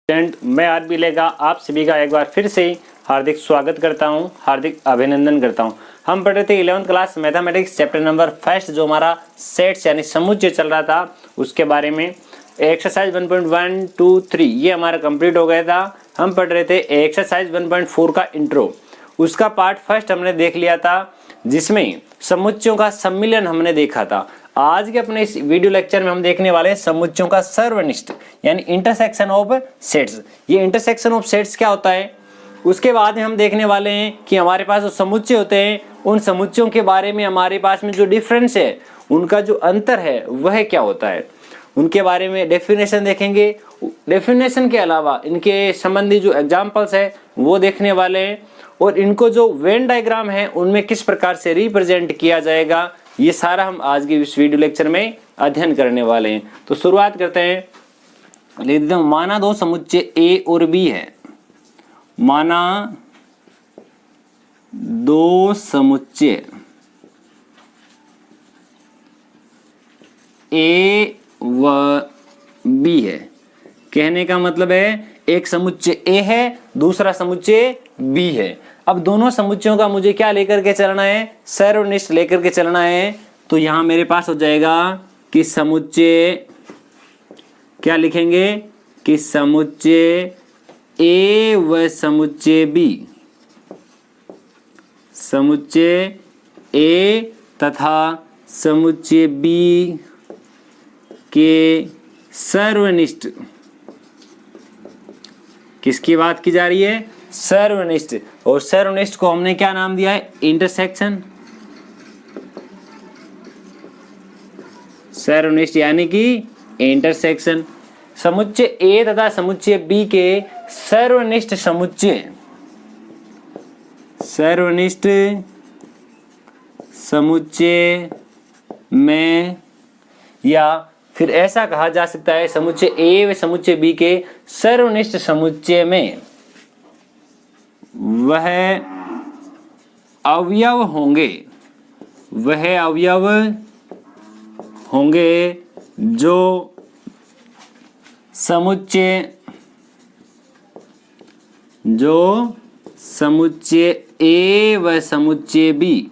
Student, मैं RB लेगा आप सभी का एक बार फिर से हार्दिक स्वागत करता हूं, हार्दिक अभिनंदन करता हूं। हम पढ़ रहे थे 11th class mathematics chapter number first, जो हमारा सेट्स यानी समुच्चय चल रहा था उसके बारे में। एक्सरसाइज 1.1, 2, 3 ये हमारा कंप्लीट हो गया था। हम पढ़ रहे थे एक्सरसाइज 1.4 का इंट्रो, उसका पार्ट फर्स्ट हमने देख लिया था, जिसमें समुच्चयों का सम्मिलन हमने देखा था। आज के अपने इस वीडियो लेक्चर में हम देखने वाले हैं समुच्चयों का सर्वनिष्ठ यानी इंटरसेक्शन ऑफ सेट्स। ये इंटरसेक्शन ऑफ सेट्स क्या होता है, उसके बाद में हम देखने वाले हैं कि हमारे पास जो समुच्चय होते हैं उन समुच्चयों के बारे में हमारे पास में जो डिफरेंस है, उनका जो अंतर है वह क्या होता है, उनके बारे में डेफिनेशन देखेंगे। डेफिनेशन के अलावा इनके संबंधी जो एग्जाम्पल्स है वो देखने वाले हैं, और इनको जो वेन डायग्राम है उनमें किस प्रकार से रिप्रेजेंट किया जाएगा, ये सारा हम आज के इस वीडियो लेक्चर में अध्ययन करने वाले हैं। तो शुरुआत करते हैं। लिख देता हूं, माना दो समुच्चय ए और बी है। माना दो समुच्चय ए व बी है। कहने का मतलब है एक समुच्चय ए है, दूसरा समुच्चय बी है। अब दोनों समुच्चयों का मुझे क्या लेकर के चलना है, सर्वनिष्ठ लेकर के चलना है। तो यहां मेरे पास हो जाएगा कि समुच्चय, क्या लिखेंगे कि समुच्चय ए व समुच्चय बी, समुच्चय ए तथा समुच्चय बी के सर्वनिष्ठ, किसकी बात की जा रही है, सर्वनिष्ठ। और सर्वनिष्ठ को हमने क्या नाम दिया है, इंटरसेक्शन। सर्वनिष्ठ यानी कि इंटरसेक्शन। समुच्चय ए तथा समुच्चय बी के सर्वनिष्ठ समुच्चय, सर्वनिष्ठ समुच्चय में, या फिर ऐसा कहा जा सकता है समुच्चय ए व समुच्चय बी के सर्वनिष्ठ समुच्चय में वह अवयव होंगे, वह अवयव होंगे जो समुच्चय, जो समुच्चय ए व समुच्चय बी,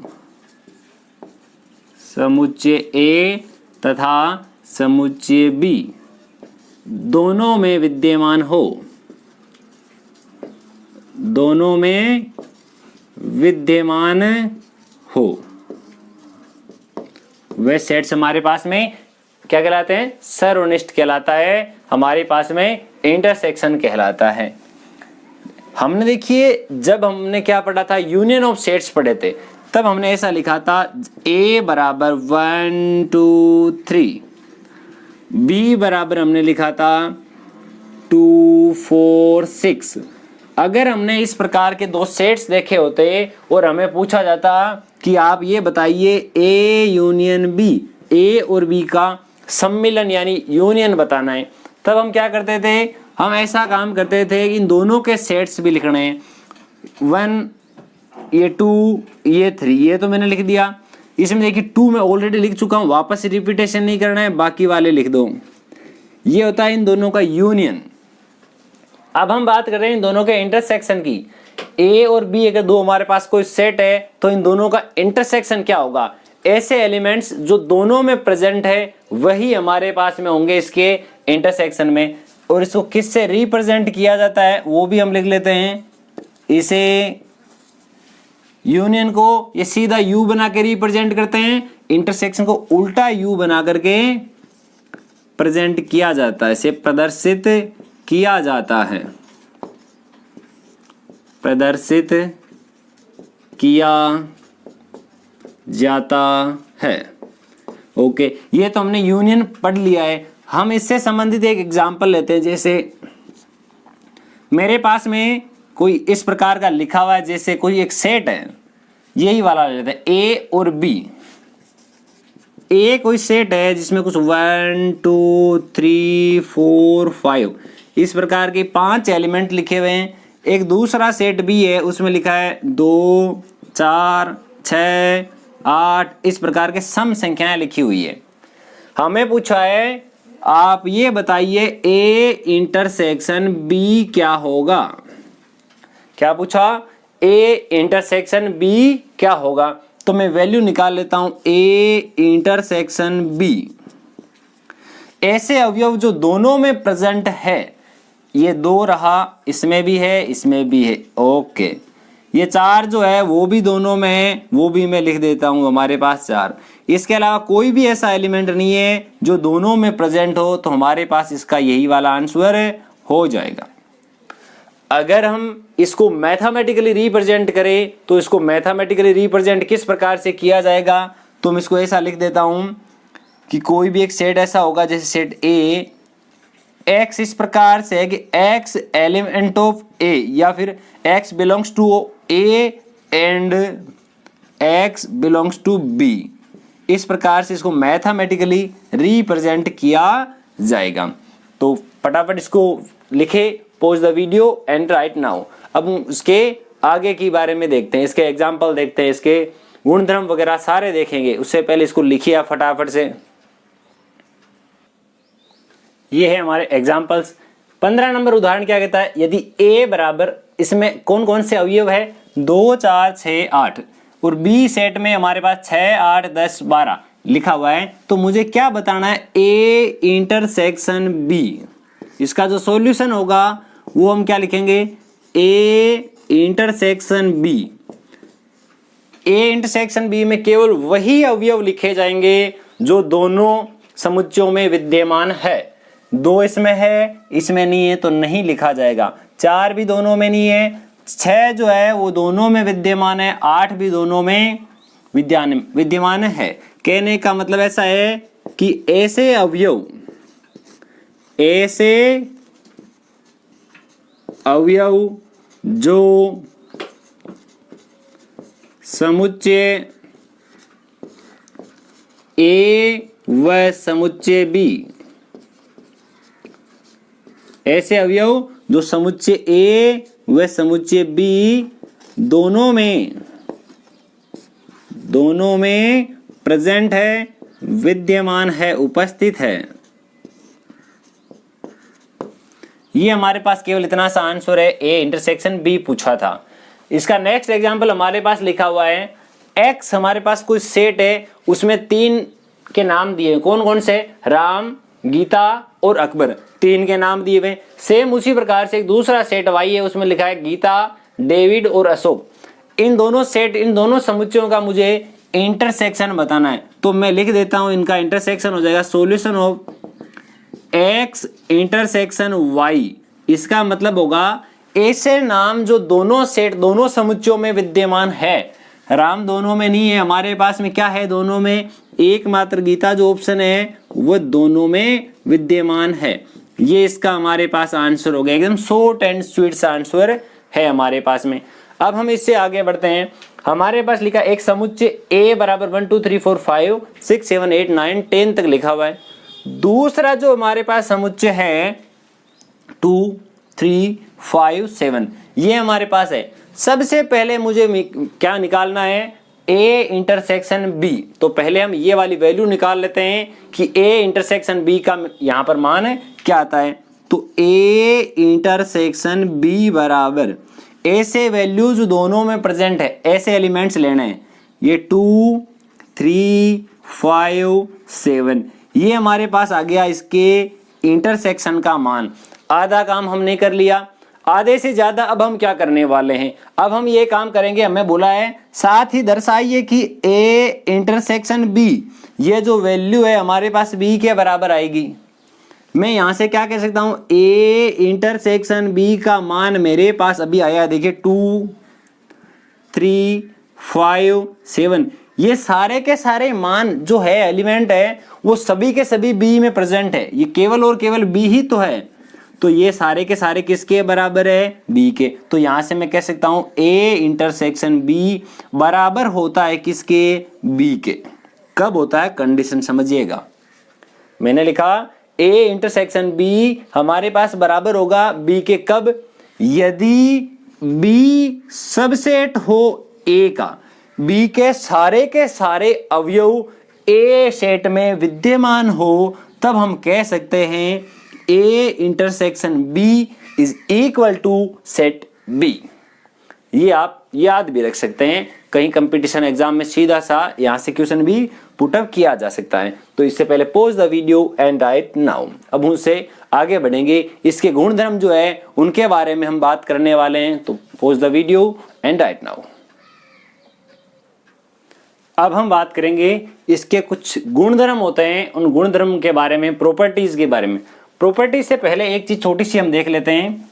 समुच्चय ए तथा समुच्चय बी दोनों में विद्यमान हो, दोनों में विद्यमान हो। वे सेट्स हमारे पास में क्या कहलाते हैं, सर्वनिष्ठ कहलाता है, हमारे पास में इंटरसेक्शन कहलाता है। हमने देखिए जब हमने क्या पढ़ा था, यूनियन ऑफ सेट्स पढ़े थे, तब हमने ऐसा लिखा था A बराबर 1, 2, 3, B बराबर हमने लिखा था 2, 4, 6। अगर हमने इस प्रकार के दो सेट्स देखे होते और हमें पूछा जाता कि आप ये बताइए A यूनियन B, A और B का सम्मिलन यानी यूनियन बताना है, तब हम क्या करते थे, हम ऐसा काम करते थे कि इन दोनों के सेट्स भी लिखने हैं। 1, ये 2, ये 3, ये तो मैंने लिख दिया। इसमें देखिए 2 मैं ऑलरेडी लिख चुका हूं, वापस रिपीटेशन नहीं करना है, बाकी वाले लिख दो। ये होता है इन दोनों का यूनियन। अब हम बात कर रहे हैं इन दोनों के इंटरसेक्शन की। ए और बी अगर दो हमारे पास कोई सेट है तो इन दोनों का इंटरसेक्शन क्या होगा, ऐसे एलिमेंट्स जो दोनों में प्रेजेंट है वही हमारे पास में होंगे इसके इंटरसेक्शन में। और इसको किससे रिप्रेजेंट किया जाता है वो भी हम लिख लेते हैं। इसे यूनियन को ये सीधा यू बना के रिप्रेजेंट करते हैं, इंटरसेक्शन को उल्टा यू बना करके प्रेजेंट किया जाता है, इसे प्रदर्शित किया जाता है, प्रदर्शित किया जाता है। ओके, ये तो हमने यूनियन पढ़ लिया है। हम इससे संबंधित एक एग्जांपल लेते हैं। जैसे मेरे पास में कोई इस प्रकार का लिखा हुआ है, जैसे कोई एक सेट है, यही वाला लेते हैं ए और बी। ए कोई सेट है जिसमें कुछ 1, 2, 3, 4, 5 इस प्रकार के 5 एलिमेंट लिखे हुए हैं। एक दूसरा सेट भी है, उसमें लिखा है 2, 4, 6, 8 इस प्रकार के सम संख्याएं लिखी हुई है। हमें पूछा है आप ये बताइए ए इंटरसेक्शन बी क्या होगा। क्या पूछा, ए इंटरसेक्शन बी क्या होगा। तो मैं वैल्यू निकाल लेता हूं ए इंटरसेक्शन बी। ऐसे अवयव जो दोनों में प्रेजेंट है, ये 2 रहा, इसमें भी है इसमें भी है, ओके। ये 4 जो है वो भी दोनों में है, वो भी मैं लिख देता हूं, हमारे पास 4। इसके अलावा कोई भी ऐसा एलिमेंट नहीं है जो दोनों में प्रेजेंट हो, तो हमारे पास इसका यही वाला आंसर हो जाएगा। अगर हम इसको मैथमेटिकली रिप्रेजेंट करें तो इसको मैथमेटिकली रिप्रेजेंट किस प्रकार से किया जाएगा, तो मैं इसको ऐसा लिख देता हूं कि कोई भी एक सेट ऐसा होगा जैसे सेट ए, एक्स इस प्रकार से है कि एक्स एलिमेंट ऑफ ए, या फिर x belongs to a and x belongs to b. इस प्रकार से इसको मैथमेटिकली रिप्रेजेंट किया जाएगा। तो फटाफट इसको लिखे, pause the video and right now. अब उसके आगे की बारे में देखते हैं, इसके एग्जाम्पल देखते हैं, इसके गुणधर्म वगैरह सारे देखेंगे। उससे पहले इसको लिखिए आप फटाफट से। ये है हमारे एग्जाम्पल्स। 15 नंबर उदाहरण क्या कहता है, यदि a बराबर, इसमें कौन कौन से अवयव है, 2 4 6 8, और बी सेट में हमारे पास 6 8 10 12 लिखा हुआ है। तो मुझे क्या बताना है, a इंटरसेक्शन b। इसका जो सॉल्यूशन होगा वो हम क्या लिखेंगे, a intersection b। a intersection b में केवल वही अवयव लिखे जाएंगे जो दोनों समुच्चयों में विद्यमान है। 2 इसमें है, इसमें नहीं है तो नहीं लिखा जाएगा। 4 भी दोनों में नहीं है, 6 जो है वो दोनों में विद्यमान है, 8 भी दोनों में विद्यमान है। कहने का मतलब ऐसा है कि ऐसे अवयव जो समुच्चय ए व समुच्चय बी, ऐसे अवयव जो समुच्चय ए व समुच्चय बी दोनों में प्रेजेंट है, विद्यमान है, उपस्थित है। ये हमारे पास केवल इतना सा आंसर है, ए इंटरसेक्शन बी पूछा था। इसका नेक्स्ट एग्जांपल हमारे पास लिखा हुआ है, एक्स हमारे पास कोई सेट है, उसमें 3 के नाम दिए, कौन कौन से, राम, गीता और अकबर, 3 के नाम दिए हुए। सेम उसी प्रकार से एक दूसरा सेट वाई है, उसमें लिखा है गीता, डेविड और अशोक। इन दोनों समुच्चयों का मुझे इंटरसेक्शन बताना है। तो मैं लिख देता हूं, इनका इंटरसेक्शन हो जाएगा solution of x intersection y. इसका मतलब होगा ऐसे नाम जो दोनों समुच्चयों में विद्यमान है। राम दोनों में नहीं है, हमारे पास में क्या है, दोनों में एकमात्र गीता जो ऑप्शन है वो दोनों में विद्यमान है। ये इसका हमारे पास आंसर हो गया, एकदम शॉर्ट एंड स्वीट आंसर है हमारे पास में। अब हम इससे आगे बढ़ते हैं। हमारे पास लिखा एक समुच्चय A बराबर 1 2 3 4 5 6 7 8 9 10 तक लिखा हुआ है। दूसरा जो हमारे पास समुच्चय है 2 3 5 7, ये हमारे पास है। सबसे पहले मुझे क्या निकालना है, A इंटरसेक्शन B। तो पहले हम ये वाली वैल्यू निकाल लेते हैं कि A इंटरसेक्शन B का यहाँ पर मान क्या आता है। तो A इंटरसेक्शन B बराबर ऐसे वैल्यू जो दोनों में प्रेजेंट है, ऐसे एलिमेंट्स लेने हैं। ये 2 3 5 7, ये हमारे पास आ गया इसके इंटरसेक्शन का मान। आधा काम हमने कर लिया, आधे से ज्यादा अब हम क्या करने वाले हैं, अब हम ये काम करेंगे, हमें बोला है साथ ही दर्शाइए कि A इंटरसेक्शन B, ये जो वैल्यू है हमारे पास B के बराबर आएगी। मैं यहां से क्या कह सकता हूं, A इंटरसेक्शन B का मान मेरे पास अभी आया, देखिए 2 3 5 7, ये सारे के सारे मान जो है एलिमेंट है वो सभी के सभी B में प्रेजेंट है। ये केवल और केवल B ही तो है, तो ये सारे के सारे किसके बराबर है, B के। तो यहां से मैं कह सकता हूं A इंटरसेक्शन B बराबर होता है किसके, B के। कब होता है, कंडीशन समझिएगा। मैंने लिखा A इंटरसेक्शन B हमारे पास बराबर होगा B के, कब, यदि B सबसेट हो A का, B के सारे अवयव A सेट में विद्यमान हो, तब हम कह सकते हैं A intersection B is equal to set B। ये आप याद भी रख सकते हैं, कहीं कंपटीशन एग्जाम में सीधा सा यहाँ से क्वेश्चन भी पुटअप किया जा सकता है। तो इससे पहले pause the video and right now. अब उनसे आगे बढ़ेंगे, इसके गुणधर्म जो है उनके बारे में हम बात करने वाले हैं। तो pause the video and right now. अब हम बात करेंगे इसके कुछ गुणधर्म होते हैं, उन गुणधर्म के बारे में, प्रॉपर्टीज के बारे में। प्रॉपर्टीज से पहले एक चीज छोटी सी हम देख लेते हैं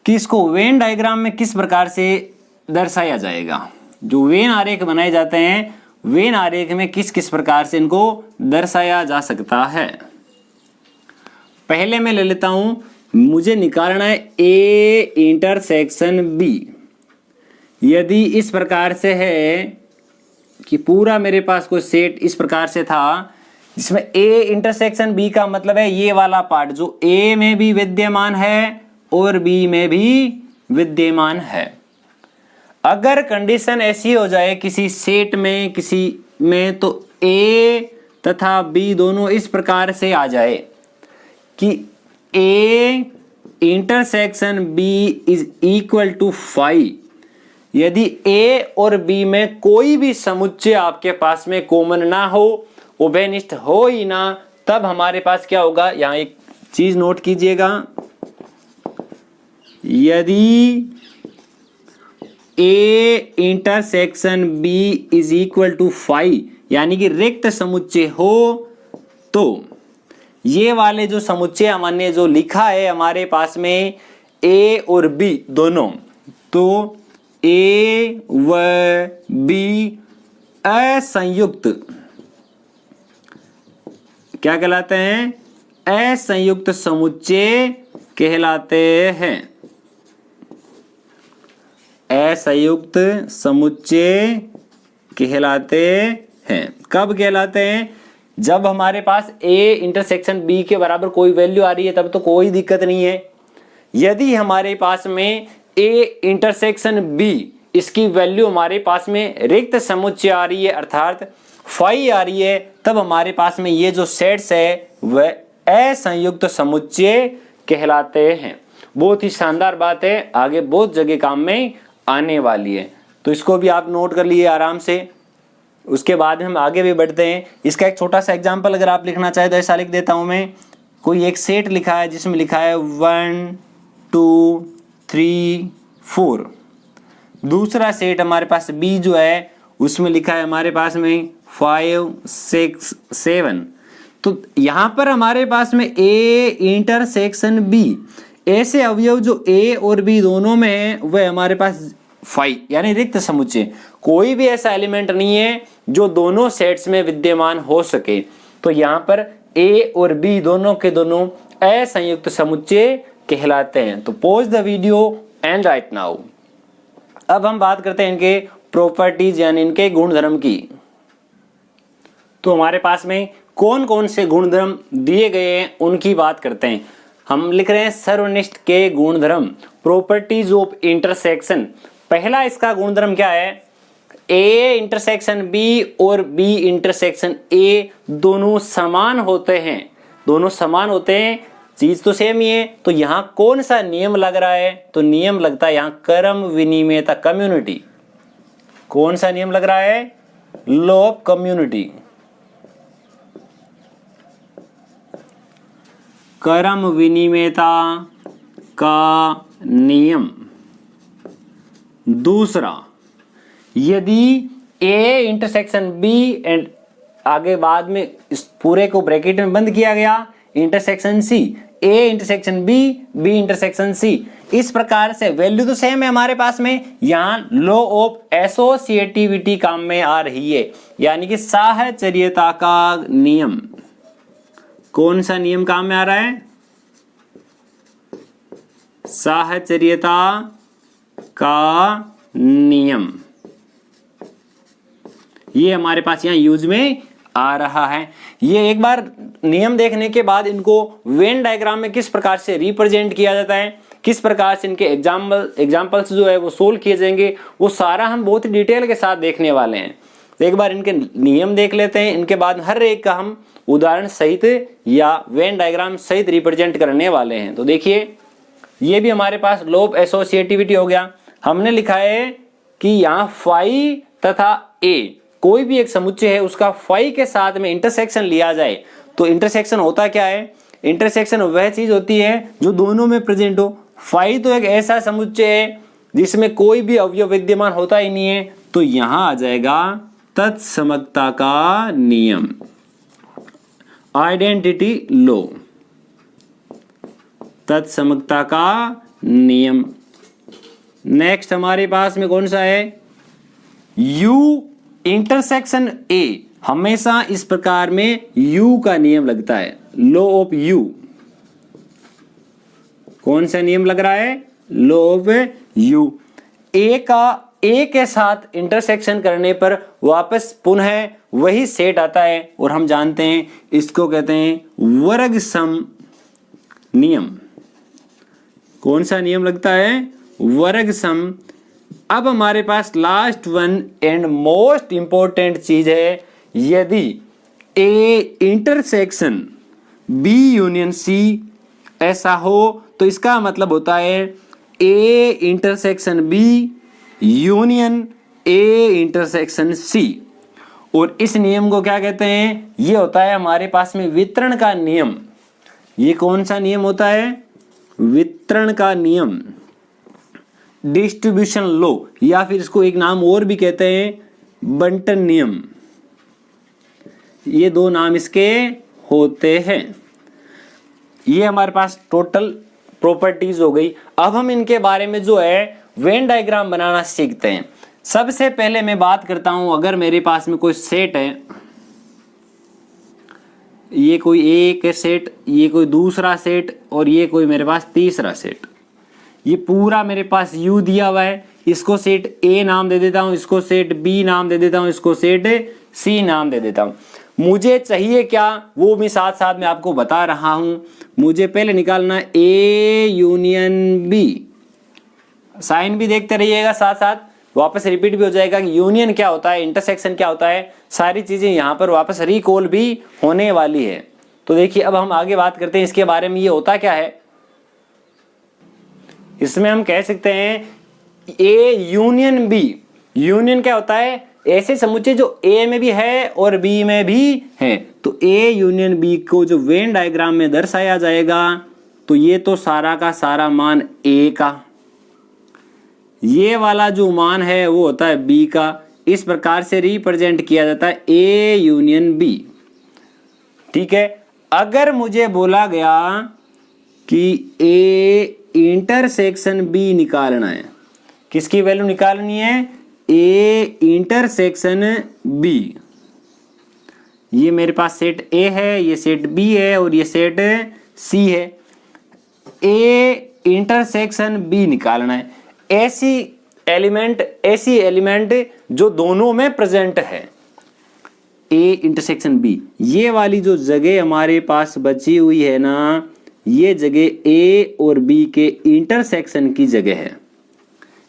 कि इसको वेन डायग्राम में किस प्रकार से दर्शाया जाएगा। जो वेन आरेख बनाए जाते हैं, वेन आरेख में किस किस प्रकार से इनको दर्शाया जा सकता है। पहले मैं ले लेता हूं, मुझे निकालना है A इंटरसेक्शन B। यदि इस प्रकार से है कि पूरा मेरे पास कोई सेट इस प्रकार से था जिसमें A इंटरसेक्शन B का मतलब है ये वाला पार्ट जो A में भी विद्यमान है और B में भी विद्यमान है। अगर कंडीशन ऐसी हो जाए किसी सेट में, किसी में, तो A तथा B दोनों इस प्रकार से आ जाए कि A intersection B is equal to 5। यदि A और B में कोई भी समुच्चय आपके पास में कॉमन ना हो, उभयनिष्ठ हो ही ना, तब हमारे पास क्या होगा, यहाँ एक चीज नोट कीजिएगा, यदि A intersection B is equal to 5 यानी कि रिक्त समुच्चय हो, तो ये वाले जो समुच्चय हमने जो लिखा है हमारे पास में A और B दोनों, तो A व B असंयुक्त क्या कहलाते हैं, असंयुक्त समुच्चय कहलाते हैं। असंयुक्त समुच्चय कहलाते हैं। कब कहलाते हैं, जब हमारे पास A इंटरसेक्शन B के बराबर कोई वैल्यू आ रही है तब तो कोई दिक्कत नहीं है। यदि हमारे पास में A इंटरसेक्शन B इसकी वैल्यू हमारे पास में रिक्त समुच्चय आ रही है अर्थात 5 आ रही है, तब हमारे पास में ये जो सेट्स है वह असंयुक्त समुच्चय कहलाते हैं। बहुत ही शानदार बात है, आगे बहुत जगह काम में आने वाली है, तो इसको भी आप नोट कर लिए आराम से। उसके बाद हम आगे भी बढ़ते हैं। इसका एक छोटा सा एग्जांपल अगर आप लिखना चाहे तो ऐसा लिख देता हूं मैं, कोई एक सेट लिखा है जिसमें लिखा है 1 2 3 4। दूसरा सेट हमारे पास B जो है उसमें लिखा है हमारे पास में 5 6 7। तो यहां पर हमारे पास में A इंटरसेक्शन B, ऐसे अवयव जो A और B दोनों में है वह हमारे पास 5 यानी रिक्त समुच्चय, कोई भी ऐसा एलिमेंट नहीं है जो दोनों सेट्स में विद्यमान हो सके। तो यहाँ पर A और B दोनों के दोनों असंयुक्त समुच्चय कहलाते हैं। तो pause the video and right now. अब हम बात करते हैं इनके प्रॉपर्टीज यानी इनके गुणधर्म की। तो हमारे पास में कौन कौन से गुणधर्म दिए गए हैं उनकी बात करते हैं। हम लिख रहे हैं सर्वनिष्ठ के गुणधर्म, प्रॉपर्टीज ऑफ इंटरसेक्शन। पहला इसका गुणधर्म क्या है, A इंटरसेक्शन B और B इंटरसेक्शन A दोनों समान होते हैं। दोनों समान होते हैं, चीज तो सेम ही है। तो यहाँ कौन सा नियम लग रहा है, तो नियम लगता है यहाँ क्रम विनिमयता, कम्युनिटी। कौन सा नियम लग रहा है, लॉ ऑफ कम्युनिटी, क्रम विनिमयता का नियम। दूसरा, यदि A इंटरसेक्शन B एंड आगे बाद में इस पूरे को ब्रैकेट में बंद किया गया intersection C, A intersection B, B intersection C, इस प्रकार से वैल्यू तो सेम है हमारे पास में। यहां लॉ ऑफ एसोसिएटिविटी काम में आ रही है यानी कि साहचर्यता का नियम। कौन सा नियम काम में आ रहा है, साहचर्यता का नियम। ये हमारे पास यहां यूज में आ रहा है। ये एक बार नियम देखने के बाद इनको वेन डायग्राम में किस प्रकार से रिप्रेजेंट किया जाता है, किस प्रकार से इनके एग्जाम्पल्स जो है वो सोल्व किए जाएंगे, वो सारा हम बहुत ही डिटेल के साथ देखने वाले हैं। तो एक बार इनके नियम देख लेते हैं, इनके बाद हर एक का हम उदाहरण सहित या वेन डायग्राम सहित रिप्रेजेंट करने वाले हैं। तो देखिए ये भी हमारे पास लॉ ऑफ एसोसिएटिविटी हो गया। हमने लिखा है कि यहाँ फाई तथा ए कोई भी एक समुच्चय है, उसका फाई के साथ में इंटरसेक्शन लिया जाए तो इंटरसेक्शन होता क्या है? इंटरसेक्शन वह चीज होती है जो दोनों में प्रेजेंट हो। फाई तो एक ऐसा समुच्चय है जिसमें कोई भी अवयव विद्यमान होता ही नहीं है, तो यहां आ जाएगा तत्समकता का नियम, आइडेंटिटी लॉ, तत्समकता का नियम। नेक्स्ट हमारे पास में कौन सा है? U इंटरसेक्शन A, हमेशा इस प्रकार में U का नियम लगता है, लॉ ऑफ U। कौन सा नियम लग रहा है? Law of U। A के साथ इंटरसेक्शन करने पर वापस पुनः वही सेट आता है और हम जानते हैं इसको कहते हैं वर्ग सम नियम। कौन सा नियम लगता है? वर्ग सम। अब हमारे पास last one and most important चीज है, यदि A intersection B union C ऐसा हो तो इसका मतलब होता है A intersection B union A intersection C। और इस नियम को क्या कहते हैं? ये होता है हमारे पास में वितरण का नियम। ये कौन सा नियम होता है? वितरण का नियम, डिस्ट्रीब्यूशन लॉ, या फिर इसको एक नाम और भी कहते हैं बंटन नियम। ये दो नाम इसके होते हैं। ये हमारे पास टोटल प्रॉपर्टीज हो गई। अब हम इनके बारे में जो है वेन डायग्राम बनाना सीखते हैं। सबसे पहले मैं बात करता हूं, अगर मेरे पास में कोई सेट है, ये कोई एक सेट, ये कोई दूसरा सेट और ये कोई मेरे पास तीसरा सेट, ये पूरा मेरे पास U दिया हुआ है। इसको सेट A नाम दे देता हूं, इसको सेट B नाम दे देता हूं, इसको सेट C नाम दे देता हूं। मुझे चाहिए क्या वो मैं साथ साथ में आपको बता रहा हूं। मुझे पहले निकालना A यूनियन B, साइन भी देखते रहिएगा, साथ साथ वापस रिपीट भी हो जाएगा कि यूनियन क्या होता है, इंटरसेक्शन क्या होता है, सारी चीजें यहाँ पर वापस रिकॉल भी होने वाली है। तो देखिए अब हम आगे बात करते हैं इसके बारे में। ये होता क्या है? इसमें हम कह सकते हैं A यूनियन B। यूनियन क्या होता है? ऐसे समुच्चय जो A में भी है और B में भी है। तो A यूनियन B को जो वेन डायग्राम में दर्शाया जाएगा, तो ये तो सारा का सारा मान A का, ये वाला जो मान है वो होता है B का। इस प्रकार से रिप्रेजेंट किया जाता है A यूनियन B। ठीक है। अगर मुझे बोला गया कि A इंटरसेक्शन B निकालना है, किसकी वैल्यू निकालनी है? A intersection B। ये मेरे पास सेट A है, ये सेट B है और ये सेट C है। A इंटरसेक्शन B निकालना है। ऐसी एलिमेंट जो दोनों में प्रेजेंट है, A इंटरसेक्शन B। ये वाली जो जगह हमारे पास बची हुई है ना, ये जगह A और B के इंटरसेक्शन की जगह है।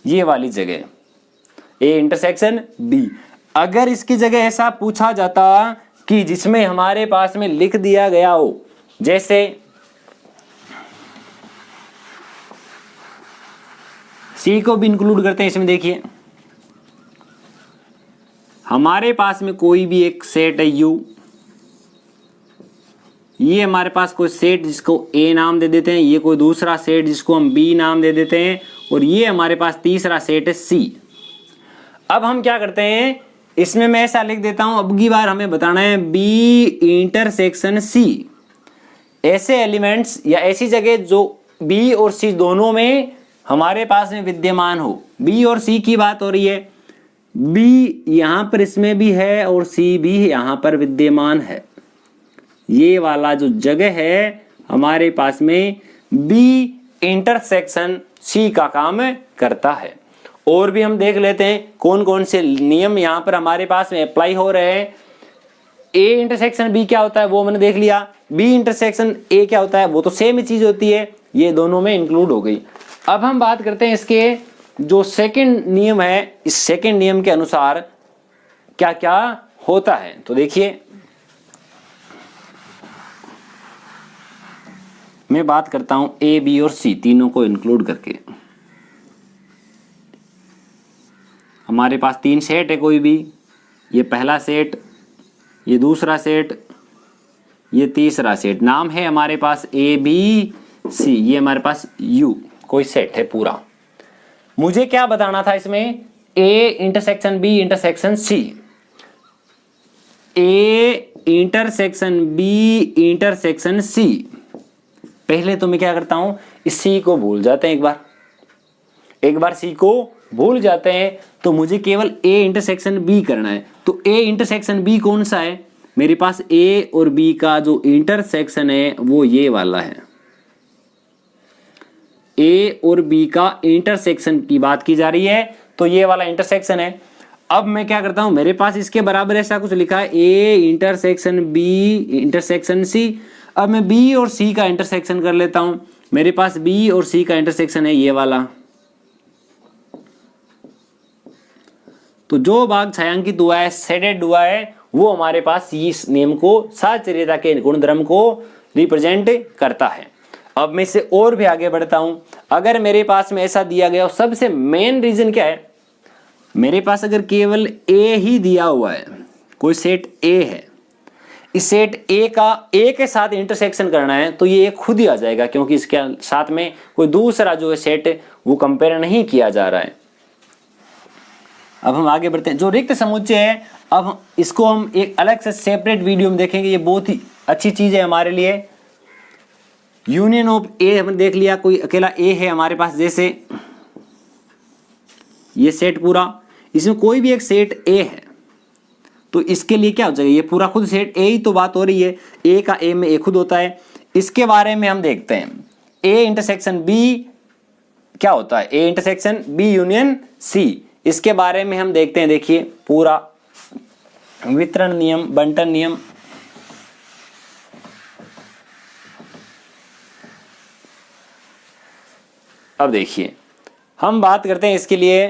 ये वाली जगह A इंटरसेक्शन B। अगर इसकी जगह ऐसा पूछा जाता कि जिसमें हमारे पास में लिख दिया गया हो, जैसे C को भी इंक्लूड करते हैं इसमें। देखिए हमारे पास में कोई भी एक सेट है U, ये हमारे पास कोई सेट जिसको A नाम दे देते हैं, ये कोई दूसरा सेट जिसको हम B नाम दे देते हैं, और ये हमारे पास तीसरा सेट है C। अब हम क्या करते हैं, इसमें मैं ऐसा लिख देता हूं, अब की बार हमें बताना है B इंटरसेक्शन C। ऐसे एलिमेंट्स या ऐसी जगह जो B और C दोनों में हमारे पास में विद्यमान हो। B और C की बात हो रही है। B यहां पर इसमें भी है और C भी यहां पर विद्यमान है। ये वाला जो जगह है हमारे पास में B इंटरसेक्शन C का काम करता है। और भी हम देख लेते हैं कौन कौन से नियम यहां पर हमारे पास में अप्लाई हो रहे हैं। A इंटरसेक्शन B क्या होता है वो मैंने देख लिया। B इंटरसेक्शन A क्या होता है वो तो सेम ही चीज होती है, ये दोनों में इंक्लूड हो गई। अब हम बात करते हैं इसके जो सेकंड नियम है, इस सेकंड नियम के अनुसार क्या क्या होता है। तो देखिए मैं बात करता हूं ए बी और सी तीनों को इंक्लूड करके। हमारे पास 3 सेट है कोई भी, ये पहला सेट, ये दूसरा सेट, ये तीसरा सेट। नाम है हमारे पास ए बी सी, ये हमारे पास यू कोई सेट है पूरा। मुझे क्या बताना था इसमें, a intersection b intersection c. A intersection b intersection c. पहले तो मैं क्या करता हूं, इस सी को भूल जाते हैं, एक बार सी को भूल जाते हैं तो मुझे केवल ए इंटरसेक्शन बी करना है। तो ए इंटरसेक्शन बी कौन सा है, मेरे पास ए और बी का जो इंटरसेक्शन है वो ये वाला है। ए और बी का इंटरसेक्शन की बात की जा रही है, तो ये वाला इंटरसेक्शन है। अब मैं क्या करता हूं, मेरे पास इसके बराबर ऐसा कुछ लिखा है, a intersection b intersection c. अब मैं बी और सी का इंटरसेक्शन कर लेता हूं। मेरे पास बी और सी का इंटरसेक्शन है ये वाला। तो जो भाग छायांकित हुआ है, शेडेड हुआ है, वो हमारे पास इस नियम को, साहचर्यता के गुणधर्म को रिप्रेजेंट करता है। अब मैं इससे और भी आगे बढ़ता हूं। अगर मेरे पास में ऐसा दिया गया, सबसे मेन रीजन क्या है, मेरे पास अगर केवल ए ही दिया हुआ है, कोई सेट ए है, इस सेट ए का ए के साथ इंटरसेक्शन करना है तो ये खुद ही आ जाएगा, क्योंकि इसके साथ में कोई दूसरा जो है सेट वो कंपेयर नहीं किया जा रहा है। अब हम आगे बढ़ते हैं। जो रिक्त समुच्चय है, अब इसको हम एक अलग से सेपरेट वीडियो में देखेंगे, ये बहुत ही अच्छी चीज है हमारे लिए। यूनियन ऑफ ए हमने देख लिया, कोई अकेला ए है हमारे पास, जैसे ये सेट पूरा, इसमें कोई भी एक सेट ए है तो इसके लिए क्या हो जाएगा, ये पूरा खुद सेट ए ही तो बात हो रही है, ए का ए में ए खुद होता है। इसके बारे में हम देखते हैं, ए इंटरसेक्शन बी क्या होता है, a intersection b union c, इसके बारे में हम देखते हैं। देखिए पूरा वितरण नियम, बंटन नियम, अब देखिए हम बात करते हैं इसके लिए,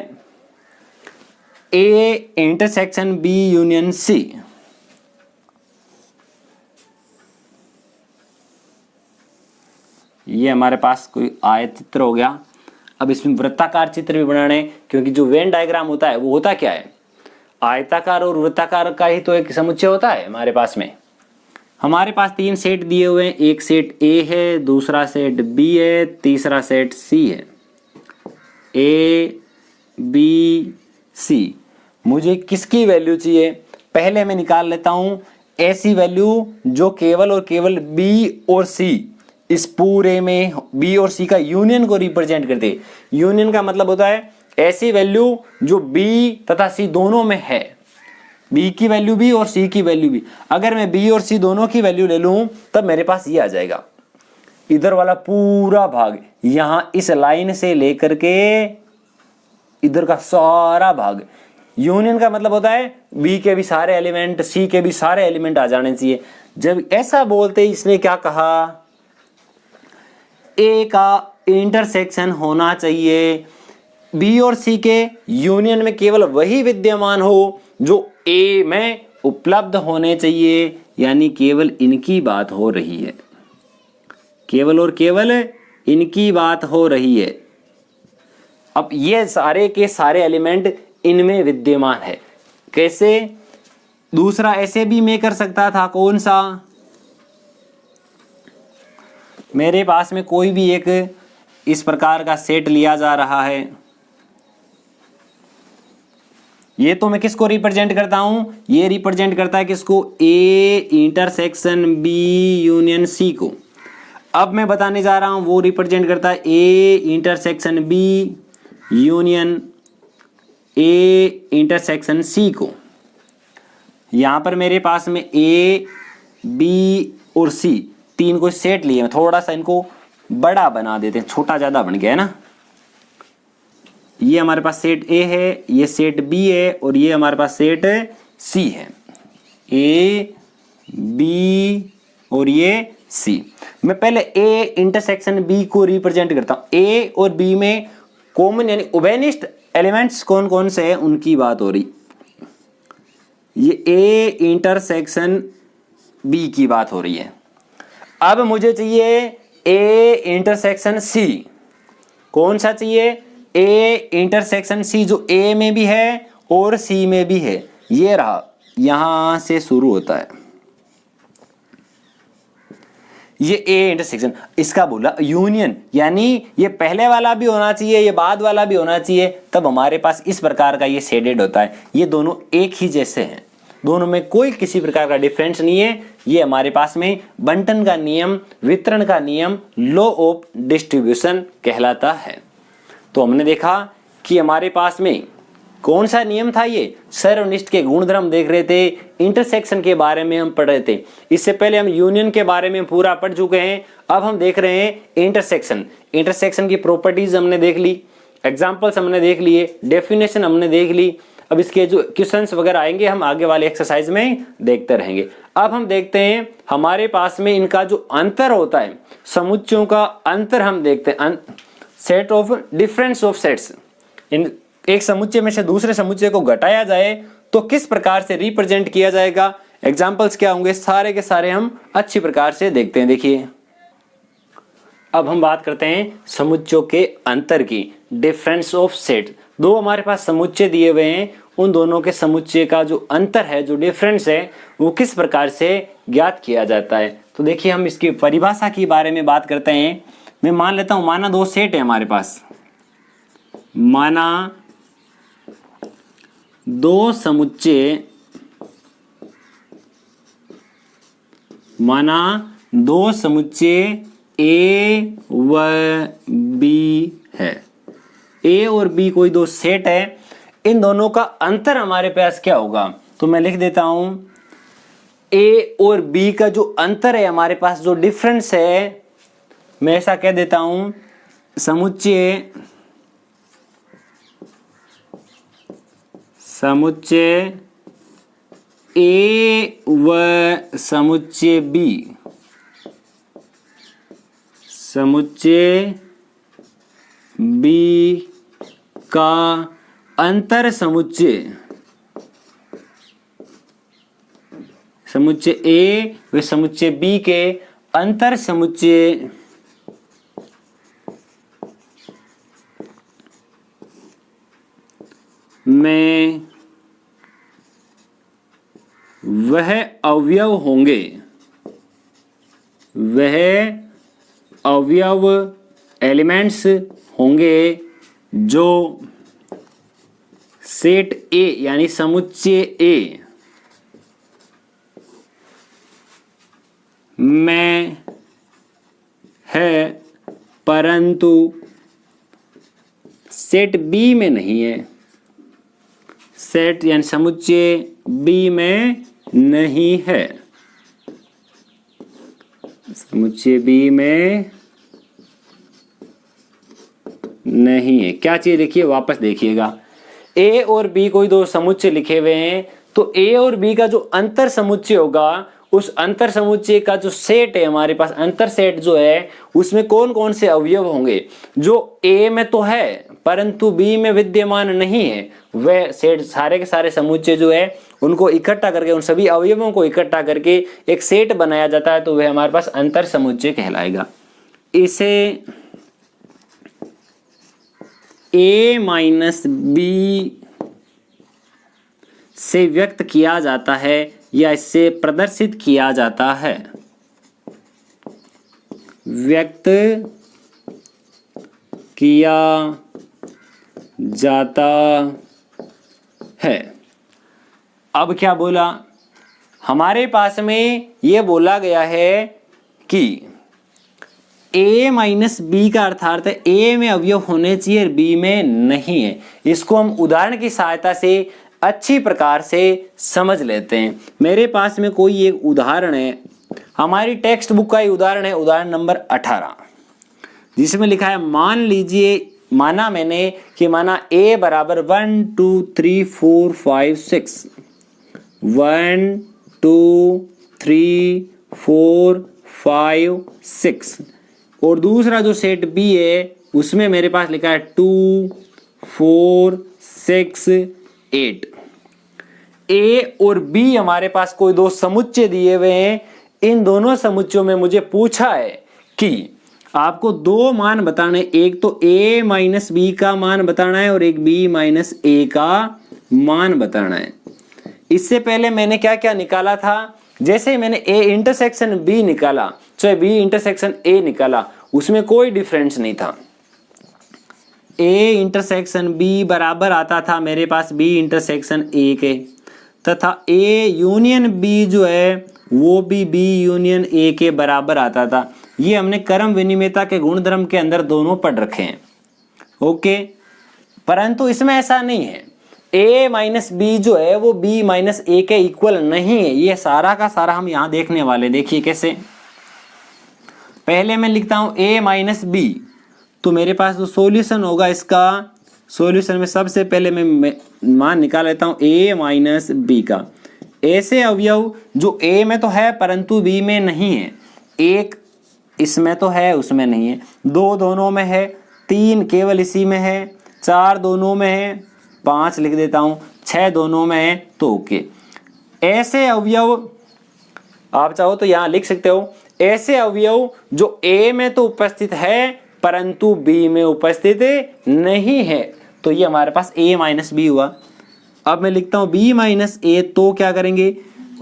a intersection b union c. ये हमारे पास कोई आयत चित्र हो गया। अब इसमें वृत्ताकार चित्र भी बनाने हैं, क्योंकि जो वेन डायग्राम होता है वो होता क्या है, आयताकार और वृत्ताकार का ही तो एक समुच्चय होता है हमारे पास में। हमारे पास 3 सेट दिए हुए हैं, एक सेट ए है, दूसरा सेट बी है, तीसरा सेट सी है। ए बी सी, मुझे किसकी वैल्यू चाहिए, पहले मैं निकाल लेता हूं ऐसी वैल्यू जो केवल और केवल बी और सी, इस पूरे में बी और सी का यूनियन को रिप्रेजेंट करते। यूनियन का मतलब होता है ऐसी वैल्यू जो बी तथा सी दोनों में है, बी की वैल्यू भी और सी की वैल्यू भी। अगर मैं बी और सी दोनों की वैल्यू ले लूं तब मेरे पास ये आ जाएगा, इधर वाला पूरा भाग, यहां इस लाइन से लेकर के इधर का सारा भाग। यूनियन का मतलब होता है बी के भी सारे एलिमेंट, सी के भी सारे एलिमेंट आ जाने चाहिए। जब ऐसा बोलते ही इसने क्या कहा, ए का इंटरसेक्शन होना चाहिए बी और सी के यूनियन में, केवल वही विद्यमान हो जो ए में उपलब्ध होने चाहिए, यानी केवल इनकी बात हो रही है, केवल और केवल इनकी बात हो रही है। अब ये सारे के सारे एलिमेंट इनमें विद्यमान है। कैसे, दूसरा ऐसे भी मैं कर सकता था, कौन सा, मेरे पास में कोई भी एक इस प्रकार का सेट लिया जा रहा है, ये तो मैं किसको रिप्रेजेंट करता हूं, ये रिप्रेजेंट करता है किसको, a intersection b union c को। अब मैं बताने जा रहा हूं वो रिप्रेजेंट करता है a intersection b union a intersection c को। यहां पर मेरे पास में ए बी और सी तीन को सेट लिए, थोड़ा सा इनको बड़ा बना देते हैं, छोटा ज्यादा बन गया है ना। ये हमारे पास सेट ए है, ये सेट बी है और ये हमारे पास सेट सी है, ए बी और ये सी। मैं पहले ए इंटरसेक्शन बी को रिप्रेजेंट करता हूं। ए और बी में कॉमन यानी उभयनिष्ठ एलिमेंट्स कौन कौन से हैं उनकी बात हो रही। ये ए इंटरसेक्शन बी की बात हो रही है। अब मुझे चाहिए ए इंटरसेक्शन सी, कौन सा चाहिए? ए इंटरसेक्शन सी, जो ए में भी है और सी में भी है, ये रहा, यहां से शुरू होता है ये ए इंटरसेक्शन। इसका बोला यूनियन, यानी ये पहले वाला भी होना चाहिए, ये बाद वाला भी होना चाहिए, तब हमारे पास इस प्रकार का ये शेडेड होता है। ये दोनों एक ही जैसे हैं, दोनों में कोई किसी प्रकार का डिफरेंस नहीं है। ये हमारे पास में बंटन का नियम, वितरण का नियम, लॉ ऑफ डिस्ट्रीब्यूशन कहलाता है। तो हमने देखा कि हमारे पास में कौन सा नियम था, ये सर और निष्ठ के गुणधर्म देख रहे थे, इंटरसेक्शन के बारे में हम पढ़ रहे थे। इससे पहले हम यूनियन के बारे में पूरा पढ़ चुके हैं, अब हम देख रहे हैं इंटरसेक्शन। इंटरसेक्शन की प्रॉपर्टीज हमने देख ली, एग्जांपल्स हमने देख लिए, डेफिनेशन हमने देख ली। अब इसके जो क्वेश्चंस वगैरह आएंगे हम आगे वाले एक्सरसाइज में देखते रहेंगे। अब हम देखते हैं हमारे पास में इनका जो अंतर होता है, समुच्चयों का अंतर हम देखते हैं। Set of difference of sets, इन एक समुच्चय में से दूसरे समुच्चय को घटाया जाए तो किस प्रकार से रिप्रेजेंट किया जाएगा, एग्जाम्पल्स क्या होंगे, सारे के सारे हम अच्छी प्रकार से देखते हैं। देखिए अब हम बात करते हैं समुच्चयों के अंतर की, डिफरेंस ऑफ सेट। दो हमारे पास समुच्चय दिए हुए हैं, उन दोनों के समुच्चय का जो अंतर है, जो डिफरेंस है, वो किस प्रकार से ज्ञात किया जाता है। तो देखिए हम इसकी परिभाषा के बारे में बात करते हैं। मैं मान लेता हूं, माना दो सेट है हमारे पास, माना दो समुच्चय, माना दो समुच्चय ए व बी है। ए और बी कोई दो सेट है, इन दोनों का अंतर हमारे पास क्या होगा, तो मैं लिख देता हूं ए और बी का जो अंतर है हमारे पास, जो डिफरेंस है, मैं ऐसा कह देता हूं समुच्चय ए व समुच्चय बी, समुच्चय बी का अंतर समुच्चय, समुच्चय ए व समुच्चय बी के अंतर समुच्चय में वह अवयव होंगे, वह अवयव एलिमेंट्स होंगे जो सेट ए यानी समुच्चय ए में है, परंतु सेट बी में नहीं है। सेट यानी समुच्चय बी में नहीं है, समुच्चय बी में नहीं है। क्या चीज देखिए, वापस देखिएगा, ए और बी कोई दो समुच्चय लिखे हुए हैं, तो ए और बी का जो अंतर समुच्चय होगा, उस अंतर समुच्चय का जो सेट है हमारे पास, अंतर सेट जो है, उसमें कौन कौन से अवयव होंगे जो ए में तो है परंतु बी में विद्यमान नहीं है। वह सेट सारे के सारे समुच्चय जो है उनको इकट्ठा करके, उन सभी अवयवों को इकट्ठा करके एक सेट बनाया जाता है, तो वह हमारे पास अंतर समुच्चय कहलाएगा। इसे ए माइनस बी से व्यक्त किया जाता है या इससे प्रदर्शित किया जाता है, व्यक्त किया जाता है। अब क्या बोला, हमारे पास में ये बोला गया है कि a माइनस बी का अर्थात है a में अवयव होने चाहिए और b में नहीं है। इसको हम उदाहरण की सहायता से अच्छी प्रकार से समझ लेते हैं। मेरे पास में कोई एक उदाहरण है, हमारी टेक्स्ट बुक का ही उदाहरण है, उदाहरण नंबर 18, जिसमें लिखा है, मान लीजिए, माना मैंने कि माना a बराबर 1 2 3 4 5 6, 1 2 3 4 5 6, और दूसरा जो सेट B है उसमें मेरे पास लिखा है 2 4 6 8। A और B हमारे पास कोई दो समुच्चय दिए हुए हैं। इन दोनों समुच्चयों में मुझे पूछा है कि आपको दो मान बताने, एक तो a माइनस बी का मान बताना है और एक b माइनस ए का मान बताना है। इससे पहले मैंने क्या क्या निकाला था, जैसे मैंने a इंटरसेक्शन b निकाला चाहे b इंटरसेक्शन a निकाला, उसमें कोई डिफरेंस नहीं था। a इंटरसेक्शन b बराबर आता था मेरे पास b इंटरसेक्शन a के, तथा a यूनियन b जो है वो भी b यूनियन a के बराबर आता था। ये हमने क्रम विनिमयता के गुणधर्म के अंदर दोनों पढ़ रखे हैं। ओके, परंतु इसमें ऐसा नहीं है, a माइनस बी जो है वो b माइनस ए के इक्वल नहीं है। ये सारा का सारा हम यहाँ देखने वाले। देखिए कैसे, पहले मैं लिखता हूँ a माइनस बी, तो मेरे पास जो सॉल्यूशन होगा इसका, सॉल्यूशन में सबसे पहले मैं मान निकाल लेता हूँ a माइनस बी का। ऐसे अवयव जो a में तो है परंतु b में नहीं है, एक इसमें तो है उसमें नहीं है, दो दोनों में है, तीन केवल इसी में है, चार दोनों में है, पांच लिख देता हूं, छह दोनों में है, तो ओके। ऐसे अवयव आप चाहो तो यहां लिख सकते हो, ऐसे अवयव जो a में तो उपस्थित है परंतु b में उपस्थित नहीं है, तो ये हमारे पास a माइनस बी हुआ। अब मैं लिखता हूं b माइनस ए, तो क्या करेंगे,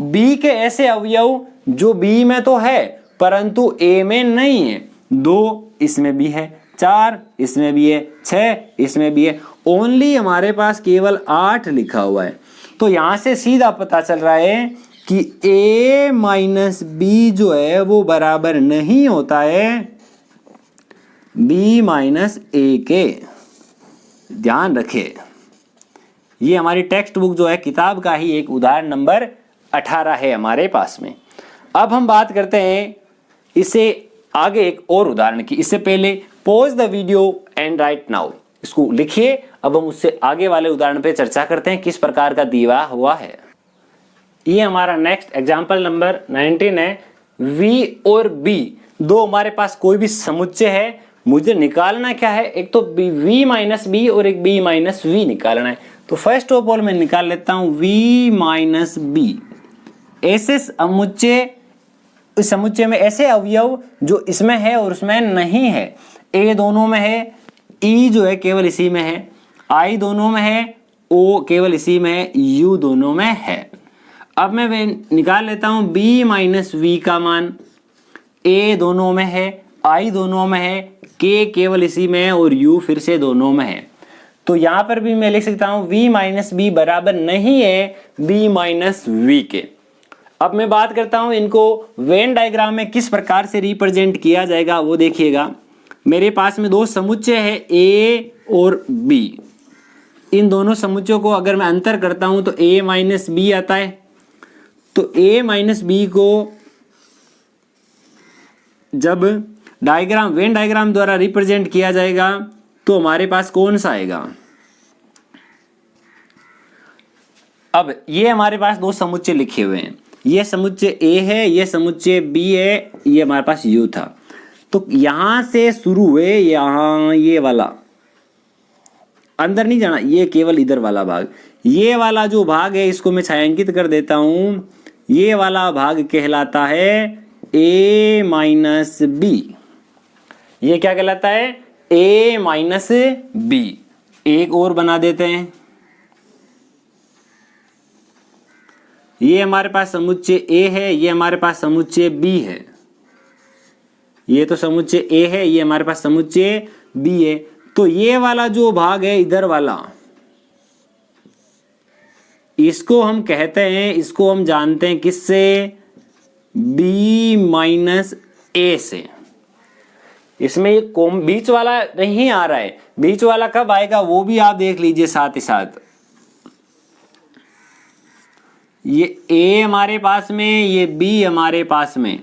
b के ऐसे अवयव जो b में तो है परंतु a में नहीं है, दो इसमें भी है, चार इसमें भी है, छह इसमें भी है, ओनली हमारे पास केवल 8 लिखा हुआ है। तो यहां से सीधा पता चल रहा है कि a माइनस बी जो है वो बराबर नहीं होता है b माइनस ए के। ध्यान रखें, ये हमारी टेक्स्ट बुक जो है किताब का ही एक उदाहरण नंबर 18 है हमारे पास में। अब हम बात करते हैं इससे आगे एक और उदाहरण की। इससे पहले pause the video and right now, इसको लिखिए। अब हम उससे आगे वाले उदाहरण पे चर्चा करते हैं किस प्रकार का दिया हुआ है। ये हमारा नेक्स्ट एग्जांपल नंबर 19 है। v और b दो हमारे पास कोई भी समुच्चय है, मुझे निकालना क्या है, एक तो v माइनस बी और एक b माइनस वी निकालना है। तो फर्स्ट ऑफ ऑल मैं निकाल लेता हूं v माइनस बी। ऐसे समुच्चय, इस समुच्चय में ऐसे अवयव जो इसमें है और उसमें नहीं है, a दोनों में है, e जो है केवल इसी में है, i दोनों में है, o केवल इसी में है, u दोनों में है। अब मैं निकाल लेता हूं b माइनस वी का मान। a दोनों में है, i दोनों में है, k केवल इसी में है और u फिर से दोनों में है। तो यहां पर भी मैं लिख सकता हूं v माइनस बी बराबर नहीं है b माइनस वी के। अब मैं बात करता हूं इनको वेन डायग्राम में किस प्रकार से रिप्रेजेंट किया जाएगा वो देखिएगा। मेरे पास में दो समुच्चय है a और b। इन दोनों समुच्चयों को अगर मैं अंतर करता हूं तो a माइनस बी आता है। तो a माइनस बी को जब डायग्राम, वेन डायग्राम द्वारा रिप्रेजेंट किया जाएगा तो हमारे पास कौन सा आएगा। अब ये हमारे पास दो समुच्चय लिखे हुए हैं, ये समुच्चय a है, ये समुच्चय b है, ये हमारे पास u था। तो यहां से शुरू हुए, यहां ये वाला अंदर नहीं जाना, ये केवल इधर वाला भाग, ये वाला जो भाग है इसको मैं छायांकित कर देता हूं। ये वाला भाग कहलाता है a माइनस बी। ये क्या कहलाता है, a माइनस बी। एक और बना देते हैं, ये हमारे पास समुच्चय a है, ये हमारे पास समुच्चय b है। ये तो समुच्चय a है, ये हमारे पास समुच्चय b है। तो ये वाला जो भाग है इधर वाला, इसको हम कहते हैं, इसको हम जानते हैं किससे, b माइनस ए से। इसमें ये बीच वाला नहीं आ रहा है, बीच वाला कब आएगा वो भी आप देख लीजिए साथ ही साथ। ये a हमारे पास में, ये b हमारे पास में,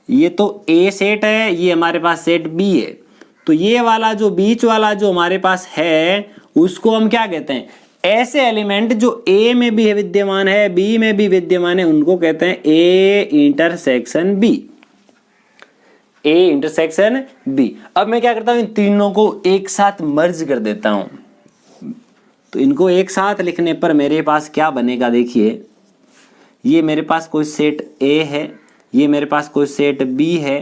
ये तो a सेट है, ये हमारे पास सेट b है। तो ये वाला जो बीच वाला जो हमारे पास है उसको हम क्या कहते हैं, ऐसे एलिमेंट जो a में भी विद्यमान है, b में भी विद्यमान है, उनको कहते हैं a intersection b। a intersection b। अब मैं क्या करता हूं, इन तीनों को एक साथ मर्ज कर देता हूं। तो इनको एक साथ लिखने पर मेरे पास क्या बनेगा, देखिए ये मेरे पास कोई सेट a है, ये मेरे पास कोई सेट b है,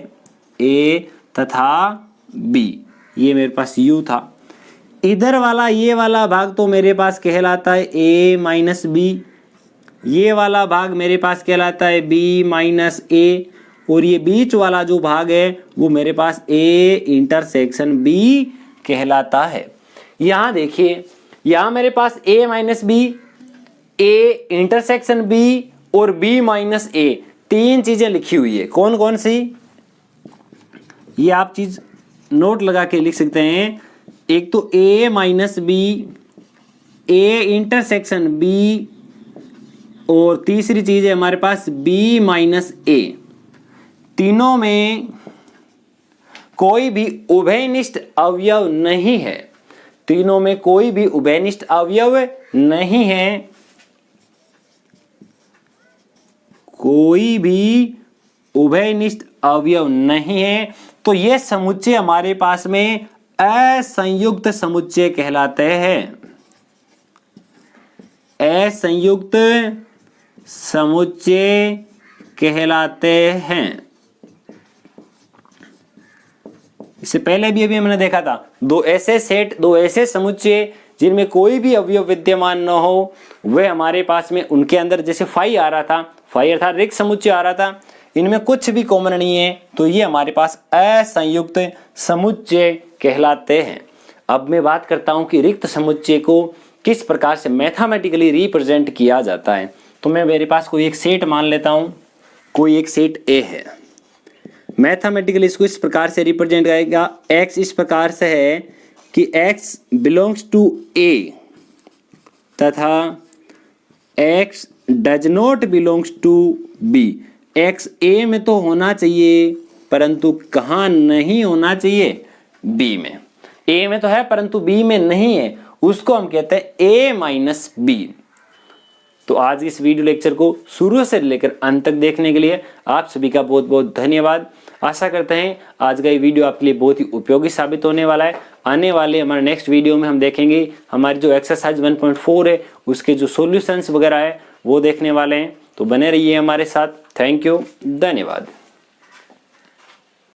ए तथा बी, ये मेरे पास यू था। इधर वाला ये वाला भाग तो मेरे पास कहलाता है ए माइनस बी, ये वाला भाग मेरे पास कहलाता है बी माइनस ए, और ये बीच वाला जो भाग है वो मेरे पास ए इंटरसेक्शन बी कहलाता है। यहाँ देखिए, यहाँ मेरे पास A minus B, A intersection B और बी माइनस ए, तीन चीजें लिखी हुई है। कौन कौन सी, ये आप चीज नोट लगा के लिख सकते हैं। एक तो A minus B, A intersection B, और तीसरी चीज है हमारे पास बी माइनस ए। तीनों में कोई भी उभयनिष्ठ अवयव नहीं है, तीनों में कोई भी उभयनिष्ठ अवयव नहीं है, कोई भी उभयनिष्ठ अवयव नहीं है। तो ये समुच्चय हमारे पास में असंयुक्त समुच्चय कहलाते हैं, असंयुक्त समुच्चय कहलाते हैं। इससे पहले भी अभी हमने देखा था, दो ऐसे सेट, दो ऐसे समुच्चय जिनमें कोई भी अवयव विद्यमान न हो, वे हमारे पास में उनके अंदर जैसे फाई आ रहा था, फाई अर्थात रिक्त समुच्चय आ रहा था, इनमें कुछ भी कॉमन नहीं है, तो ये हमारे पास असंयुक्त समुच्चय कहलाते हैं। अब मैं बात करता हूं कि रिक्त समुच्चय को किस प्रकार से मैथमेटिकली रिप्रेजेंट किया जाता है। तो मैं मेरे पास कोई एक सेट मान लेता हूं, कोई एक सेट ए है, मैथमेटिकली इसको इस प्रकार से रिप्रेजेंट करेगा। x इस प्रकार से है कि x बिलोंग्स टू ए तथा x does not belongs to b. x a में तो होना चाहिए परंतु कहाँ नहीं होना चाहिए, b में। a में तो है परंतु b में नहीं है, उसको हम कहते हैं a माइनस बी। तो आज इस वीडियो लेक्चर को शुरू से लेकर अंत तक देखने के लिए आप सभी का बहुत बहुत धन्यवाद। आशा करते हैं आज का ये वीडियो आपके लिए बहुत ही उपयोगी साबित होने वाला है। आने वाले हमारे नेक्स्ट वीडियो में हम देखेंगे हमारी जो एक्सरसाइज 1.4 है उसके जो सॉल्यूशंस वगैरह है वो देखने वाले हैं। तो बने रहिए हमारे साथ। थैंक यू, धन्यवाद।